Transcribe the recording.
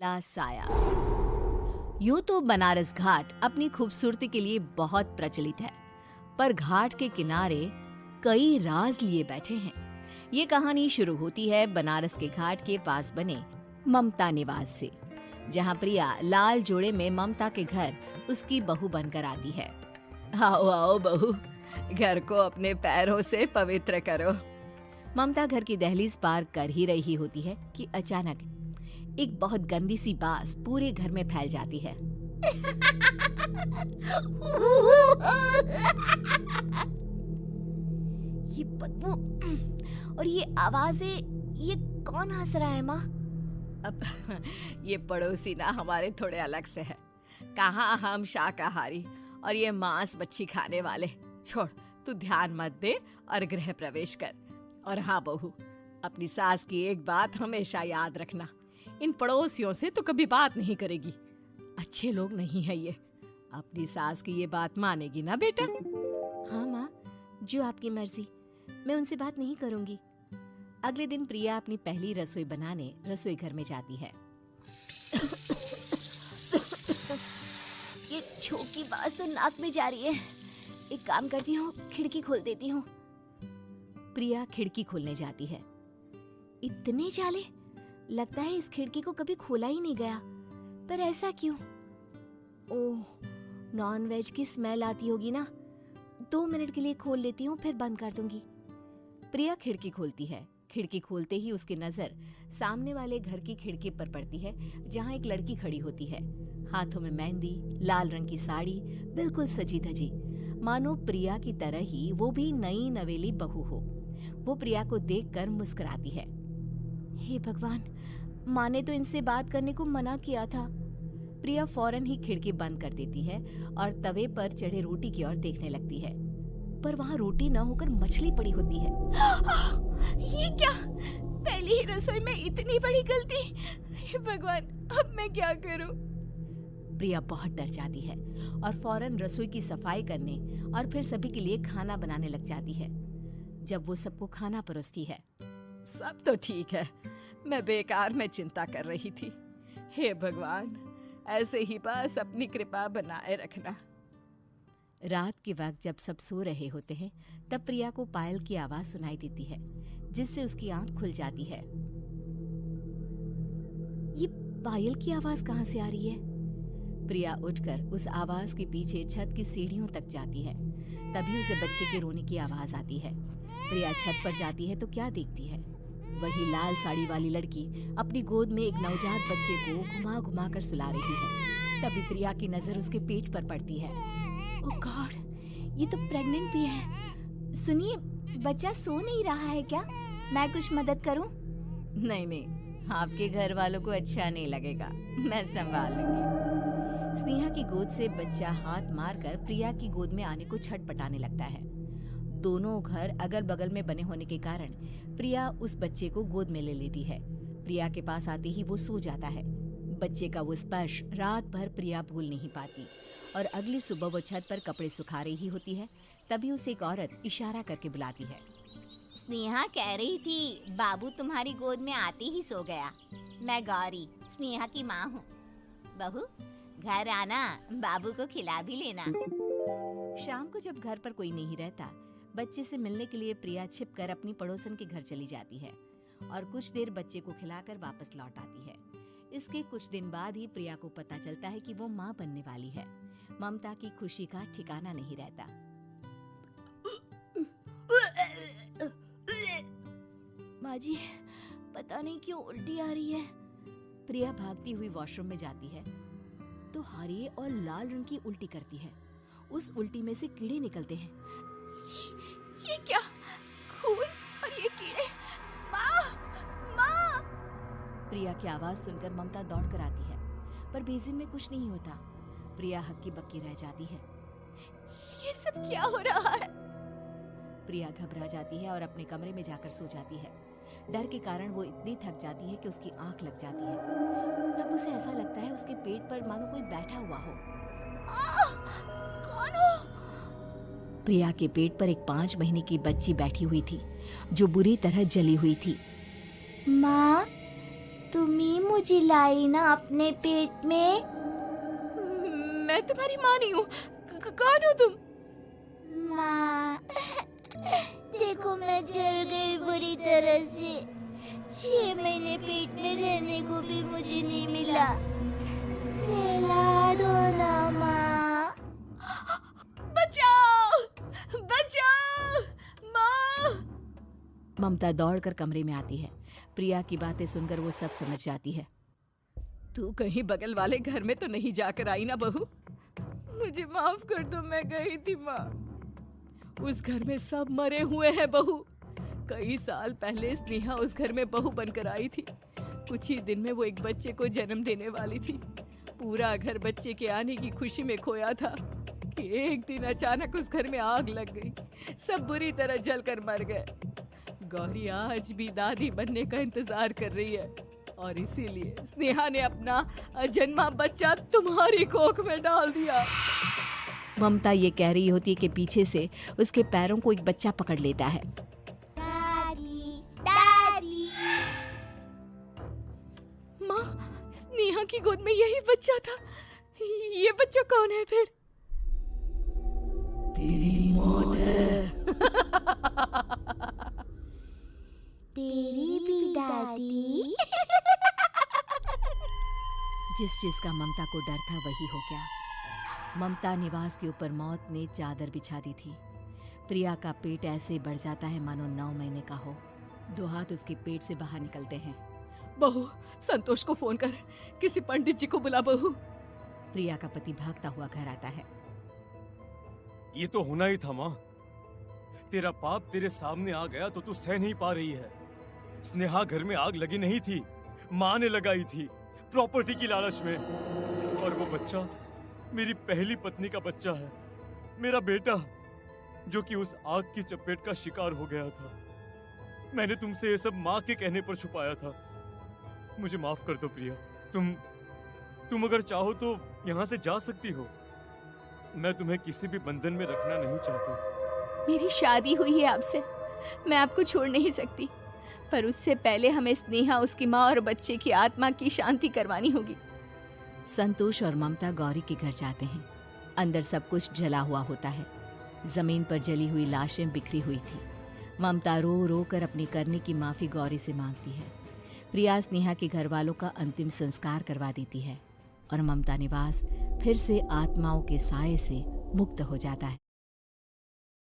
ला साया। यूं तो बनारस घाट अपनी खूबसूरती के लिए बहुत प्रचलित है, पर घाट के किनारे कई राज लिए बैठे हैं। ये कहानी शुरू होती है बनारस के घाट के पास बने ममता निवास से, जहाँ प्रिया लाल जोड़े में ममता के घर उसकी बहू बनकर आती है। आओ आओ बहू, घर को अपने पैरों से पवित्र करो। ममता घर की दहलीज पार कर ही रही होती है कि अचानक एक बहुत गंदी सी बास पूरे घर में फैल जाती है। ये बदबू और ये आवाजें, ये कौन हंस रहा है माँ? अब ये पड़ोसी ना हमारे थोड़े अलग से है। कहाँ हम शाकाहारी और ये मांस मच्छी खाने वाले। छोड़, तू ध्यान मत दे और गृह प्रवेश कर। और हाँ बहू, अपनी सास की एक बात हमेशा याद रखना, इन पड़ोसियों से तो कभी बात नहीं करेगी। अच्छे लोग नहीं है ये। अपनी सास की ये बात मानेगी ना बेटा? हाँ माँ, जो आपकी मर्जी, मैं उनसे बात नहीं करूंगी। अगले दिन प्रिया अपनी पहली रसोई बनाने रसोई घर में जाती है। ये छोकी बात तो नाक में जा रही है। एक काम करती हूँ, खिड़की खोल देती हूँ। प्रिया खिड़की खोलने जाती है। इतने जाले, लगता है इस खिड़की को कभी खोला ही नहीं गया। पर ऐसा क्यों? ओह, नॉन वेज की स्मेल आती होगी ना। 2 मिनट के लिए खोल लेती हूँ, फिर बंद कर दूंगी। प्रिया खिड़की खोलती है। खिड़की खोलते ही उसकी नजर सामने वाले घर की खिड़की पर पड़ती है, जहाँ एक लड़की खड़ी होती है। हाथों में मेहंदी, लाल रंग की साड़ी, बिल्कुल सजी धजी, मानो प्रिया की तरह ही वो भी नई नवेली बहू हो। वो प्रिया को देखकर मुस्कुराती है। हे भगवान, माँ ने तो इनसे बात करने को मना किया था। प्रिया फौरन ही खिड़की बंद कर देती है और तवे पर चढ़े रोटी की ओर देखने लगती है, पर वहाँ रोटी न होकर मछली पड़ी होती है। ये क्या? पहली ही रसोई में इतनी बड़ी गलती! हे भगवान, अब मैं क्या करूं? प्रिया बहुत डर जाती है और फौरन रसोई की सफाई करने और फिर सभी के लिए खाना बनाने लग जाती है। जब वो सबको खाना परोसती है, सब तो ठीक है, मैं बेकार में चिंता कर रही थी। हे भगवान, ऐसे ही बस अपनी कृपा बनाए रखना। रात के वक्त जब सब सो रहे होते हैं, तब प्रिया को पायल की आवाज सुनाई देती है, जिससे उसकी आंख खुल जाती है। ये पायल की आवाज कहाँ से आ रही है? प्रिया उठकर उस आवाज के पीछे छत की सीढ़ियों तक जाती है। तभी उसे बच्चे के रोने की आवाज आती है। प्रिया छत पर जाती है तो क्या देखती है? वही लाल साड़ी वाली लड़की अपनी गोद में एक नवजात बच्चे को घुमा घुमा कर सुला रही है। तभी प्रिया की नजर उसके पेट पर पड़ती है। ओह गॉड, ये तो प्रेग्नेंट भी है। सुनिए, बच्चा सो नहीं रहा है क्या? मैं कुछ मदद करूं? नहीं नहीं, आपके घर वालों को अच्छा नहीं लगेगा, मैं संभाल लूंगी। स्नेहा की गोद से बच्चा हाथ मारकर प्रिया की गोद में आने को छटपटाने लगता है। दोनों घर अगल बगल में बने होने के कारण प्रिया उस बच्चे को गोद में ले लेती है। प्रिया के पास आते ही वो सो जाता है। बच्चे का वो स्पर्श रात भर प्रिया भूल नहीं पाती और अगली सुबह वो छत पर कपड़े सुखा रही होती है। तभी उसे एक औरत इशारा करके बुलाती है। स्नेहा कह रही थी बाबू तुम्हारी गोद में आते ही सो गया। मैं गौरी, स्नेहा की माँ हूँ। बहू, घर आना, बाबू को खिला भी लेना। शाम को जब घर पर कोई नहीं रहता, बच्चे से मिलने के लिए प्रिया छिपकर अपनी पड़ोसन के घर चली जाती है और कुछ देर बच्चे को खिलाकर वापस लौट आती है। इसके कुछ दिन बाद ही प्रिया को पता चलता है कि वो माँ बनने वाली है। ममता की खुशी का ठिकाना नहीं रहता। माँ जी, पता नहीं क्यों उल्टी आ रही है। प्रिया भागती हुई वॉशरूम में जाती है तो हरे और लाल रंग की उल्टी करती है। उस उल्टी में से कीड़े निकलते हैं। ये क्या? खून और ये कीड़े! माँ! माँ! प्रिया की आवाज सुनकर ममता दौड़ कर आती है, पर बेसिन में कुछ नहीं होता। प्रिया हक्की बक्की रह जाती है। ये सब क्या हो रहा है? प्रिया घबरा जाती है और अपने कमरे में जाकर सो जाती है। डर के कारण वो इतनी थक जाती है कि उसकी आंख लग जाती है। तब उसे ऐसा लगता है उसके पेट पर मानो कोई बैठा हुआ हो। कौन हो? प्रिया के पेट पर एक 5 महीने की बच्ची बैठी हुई थी, जो बुरी तरह जली हुई थी। माँ, तुम ही मुझे लाई ना अपने पेट में। मैं तुम्हारी माँ नहीं हूँ। कौन हो तुम? माँ, देखो मैं जल गई बुरी तरह से। 6 महीने पेट में रहने को भी मुझे नहीं मिला। सहला दो ना माँ। बचाओ, बचाओ, माँ। ममता दौड़कर कमरे में आती है। प्रिया की बातें सुनकर वो सब समझ जाती है। तू कहीं बगल वाले घर में तो नहीं जाकर आई ना बहू? मुझे माफ कर दो, मैं गई थी माँ। उस घर में सब मरे हुए हैं बहू। कई साल पहले स्नेहा उस घर में बहू बनकर आई थी। कुछ ही दिन में वो एक बच्चे को जन्म देने वाली थी। पूरा घर बच्चे के आने की खुशी में खोया था कि एक दिन अचानक उस घर में आग लग गई। सब बुरी तरह जलकर मर गए। गौरी आज भी दादी बनने का इंतजार कर रही है और इसीलिए स्नेहा ने अपना अजन्मा बच्चा तुम्हारी कोख में डाल दिया। ममता ये कह रही होती है कि पीछे से उसके पैरों को एक बच्चा पकड़ लेता है। दादी, दादी। माँ, स्नेहा की गोद में यही बच्चा था। ये बच्चा कौन है फिर? तेरी मौत है। तेरी भी दादी। जिस चीज का ममता को डर था वही हो गया। ममता निवास के ऊपर मौत ने चादर बिछा दी थी। प्रिया का पेट ऐसे बढ़ जाता है मानो 9 महीने का हो। 2 हाथ उसके पेट से बाहर निकलते हैं। बहू, संतोष को फोन कर, किसी पंडित जी को बुला बहू। प्रिया का पति भागता हुआ घर आता है। ये तो होना ही था माँ। तेरा पाप तेरे सामने आ गया तो तू सह नहीं पा रही है। स्नेहा घर में आग लगी नहीं थी, माँ ने लगाई थी, प्रॉपर्टी की लालच में। और वो बच्चा मेरी पहली पत्नी का बच्चा है, मेरा बेटा, जो कि उस आग की चपेट का शिकार हो गया था। मैंने तुमसे ये सब माँ के कहने पर छुपाया था। मुझे माफ कर दो प्रिया। तुम अगर चाहो तो यहाँ से जा सकती हो। मैं तुम्हें किसी भी बंधन में रखना नहीं चाहती। मेरी शादी हुई है आपसे, मैं आपको छोड़ नहीं सकती, पर उससे पहले हमें स्नेहा, उसकी माँ और बच्चे की आत्मा की शांति करवानी होगी। संतोष और ममता गौरी के घर जाते हैं। अंदर सब कुछ जला हुआ होता है। जमीन पर जली हुई लाशें बिखरी हुई थी। ममता रो रो कर अपनी करने की माफी गौरी से मांगती है। प्रिया स्नेहा के घर वालों का अंतिम संस्कार करवा देती है और ममता निवास फिर से आत्माओं के साए से मुक्त हो जाता है।